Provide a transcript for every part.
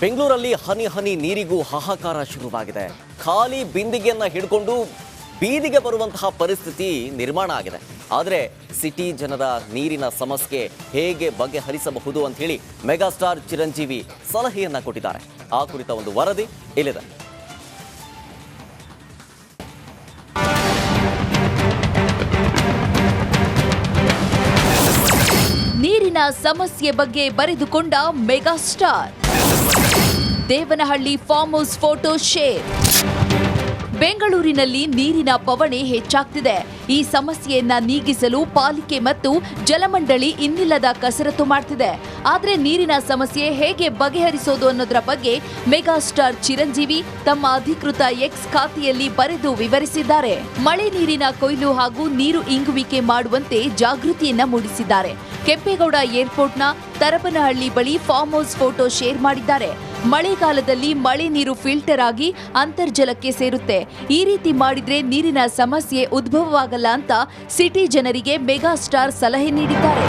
ಬೆಂಗಳೂರಲ್ಲಿ ಹನಿ ಹನಿ ನೀರಿಗೂ ಹಾಹಾಕಾರ ಶುರುವಾಗಿದೆ. ಖಾಲಿ ಬಿಂದಿಗೆಯನ್ನ ಹಿಡ್ಕೊಂಡು ಬೀದಿಗೆ ಬರುವಂತಹ ಪರಿಸ್ಥಿತಿ ನಿರ್ಮಾಣ ಆಗಿದೆ. ಆದರೆ ಸಿಟಿ ಜನರ ನೀರಿನ ಸಮಸ್ಯೆ ಹೇಗೆ ಬಗೆಹರಿಸಬಹುದು ಅಂತ ಹೇಳಿ ಮೆಗಾಸ್ಟಾರ್ ಚಿರಂಜೀವಿ ಸಲಹೆಯನ್ನ ಕೊಟ್ಟಿದ್ದಾರೆ. ಆ ಕುರಿತ ಒಂದು ವರದಿ ಇಲ್ಲಿದೆ. ನೀರಿನ ಸಮಸ್ಯೆ ಬಗ್ಗೆ ಬರೆದುಕೊಂಡ megastar. Devanahalli farm house photo share. ಬೆಂಗಳೂರಿನಲ್ಲಿ ನೀರಿನ ಬವಣೆ ಹೆಚ್ಚಾಗ್ತಿದೆ. ಈ ಸಮಸ್ಯೆಯನ್ನ ನೀಗಿಸಲು ಪಾಲಿಕೆ ಮತ್ತು ಜಲಮಂಡಳಿ ಇನ್ನಿಲ್ಲದ ಕಸರತ್ತು ಮಾಡ್ತಿದೆ. ಆದ್ರೆ ನೀರಿನ ಸಮಸ್ಯೆ ಹೇಗೆ ಬಗೆಹರಿಸೋದು ಅನ್ನೋದರ ಬಗ್ಗೆ ಮೆಗಾಸ್ಟಾರ್ ಚಿರಂಜೀವಿ ತಮ್ಮ ಅಧಿಕೃತ ಎಕ್ಸ್ ಖಾತೆಯಲ್ಲಿ ಬರೆದು ವಿವರಿಸಿದ್ದಾರೆ. ಮಳೆ ನೀರಿನ ಕೊಯ್ಲು ಹಾಗೂ ನೀರು ಇಂಗುವಿಕೆ ಮಾಡುವಂತೆ ಜಾಗೃತಿಯನ್ನ ಮೂಡಿಸಿದ್ದಾರೆ. ಕೆಂಪೇಗೌಡ ಏರ್ಪೋರ್ಟ್ನ ತರಪನಹಳ್ಳಿ ಬಳಿ ಫಾರ್ಮ್ ಹೌಸ್ ಫೋಟೋ ಶೇರ್ ಮಾಡಿದ್ದಾರೆ. ಮಳೆಗಾಲದಲ್ಲಿ ಮಳೆ ನೀರು ಫಿಲ್ಟರ್ ಆಗಿ ಅಂತರ್ಜಲಕ್ಕೆ ಸೇರುತ್ತೆ. ಈ ರೀತಿ ಮಾಡಿದ್ರೆ ನೀರಿನ ಸಮಸ್ಯೆ ಉದ್ಭವವಾಗಲ್ಲ ಅಂತ ಸಿಟಿ ಜನರಿಗೆ ಮೆಗಾಸ್ಟಾರ್ ಸಲಹೆ ನೀಡಿದ್ದಾರೆ.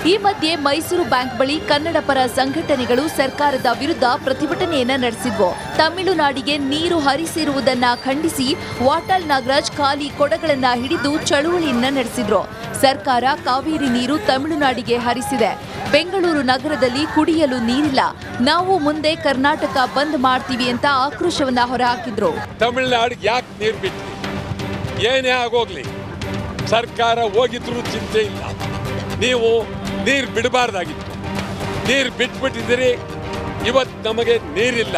ಈ ಮಧ್ಯೆ ಮೈಸೂರು ಬ್ಯಾಂಕ್ ಬಳಿ ಕನ್ನಡ ಪರ ಸಂಘಟನೆಗಳು ಸರ್ಕಾರದ ವಿರುದ್ಧ ಪ್ರತಿಭಟನೆಯನ್ನ ನಡೆಸಿದ್ವು. ತಮಿಳುನಾಡಿಗೆ ನೀರು ಹರಿಸಿರುವುದನ್ನ ಖಂಡಿಸಿ ವಾಟಾಳ್ ನಾಗರಾಜ್ ಖಾಲಿ ಕೊಡಗಳನ್ನ ಹಿಡಿದು ಚಳುವಳಿಯನ್ನ ನಡೆಸಿದ್ರು. ಸರ್ಕಾರ ಕಾವೇರಿ ನೀರು ತಮಿಳುನಾಡಿಗೆ ಹರಿಸಿದೆ. ಬೆಂಗಳೂರು ನಗರದಲ್ಲಿ ಕುಡಿಯಲು ನೀರಿಲ್ಲ. ನಾವು ಮುಂದೆ ಕರ್ನಾಟಕ ಬಂದ್ ಮಾಡ್ತೀವಿ ಅಂತ ಆಕ್ರೋಶವನ್ನ ಹೊರಹಾಕಿದ್ರು. ತಮಿಳುನಾಡಿಗೆ ಯಾಕೆ ನೀರು ಬಿಟ್ರಿ? ಏನೇ ಆಗೋಗ್ಲಿ ಸರ್ಕಾರ ಹೋಗಿದ್ರು ಚಿಂತೆ ಇಲ್ಲ. ನೀವು ನೀರು ಬಿಡಬಾರ್ದಾಗಿತ್ತು. ನೀರು ಬಿಟ್ಬಿಟ್ಟಿದ್ದೀರಿ. ಇವತ್ತು ನಮಗೆ ನೀರಿಲ್ಲ.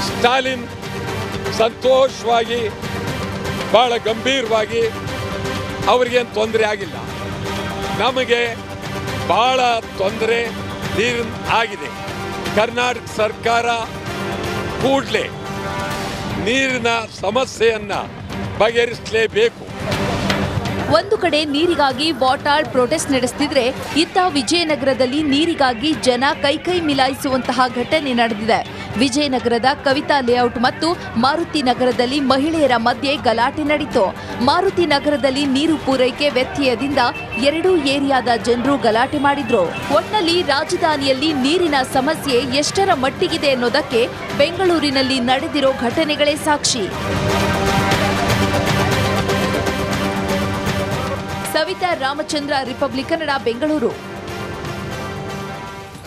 ಸ್ಟಾಲಿನ್ ಸಂತೋಷವಾಗಿ ಬಹಳ ಗಂಭೀರವಾಗಿ ಅವರಿಗೇನು ತೊಂದರೆ ಆಗಿಲ್ಲ. ನಮಗೆ ಬಹಳ ತೊಂದರೆ ನೀರಿನ ಆಗಿದೆ. ಕರ್ನಾಟಕ ಸರ್ಕಾರ ಕೂಡಲೇ ನೀರಿನ ಸಮಸ್ಯೆಯನ್ನು ಬಗೆಹರಿಸಲೇಬೇಕು. ಒಂದು ಕಡೆ ನೀರಿಗಾಗಿ ವಾಟಾಳ್ ಪ್ರೊಟೆಸ್ಟ್ ನಡೆಸುತ್ತಿದ್ರೆ, ಇತ್ತ ವಿಜಯನಗರದಲ್ಲಿ ನೀರಿಗಾಗಿ ಜನ ಕೈ ಮಿಲಾಯಿಸುವಂತಹ ಘಟನೆ ನಡೆದಿದೆ. ವಿಜಯನಗರದ ಕವಿತಾ ಲೇಔಟ್ ಮತ್ತು ಮಾರುತಿ ನಗರದಲ್ಲಿ ಮಹಿಳೆಯರ ಮಧ್ಯೆ ಗಲಾಟೆ ನಡೆಯಿತು. ಮಾರುತಿ ನಗರದಲ್ಲಿ ನೀರು ಪೂರೈಕೆ ವ್ಯತ್ಯಯದಿಂದ ಎರಡೂ ಏರಿಯಾದ ಜನರು ಗಲಾಟೆ ಮಾಡಿದ್ರು. ಒಟ್ನಲ್ಲಿ ರಾಜಧಾನಿಯಲ್ಲಿ ನೀರಿನ ಸಮಸ್ಯೆ ಎಷ್ಟರ ಮಟ್ಟಿಗಿದೆ ಅನ್ನೋದಕ್ಕೆ ಬೆಂಗಳೂರಿನಲ್ಲಿ ನಡೆದಿರೋ ಘಟನೆಗಳೇ ಸಾಕ್ಷಿ. ಸವಿತಾ ರಾಮಚಂದ್ರ, ರಿಪಬ್ಲಿಕ್ ಕನ್ನಡ, ಬೆಂಗಳೂರು.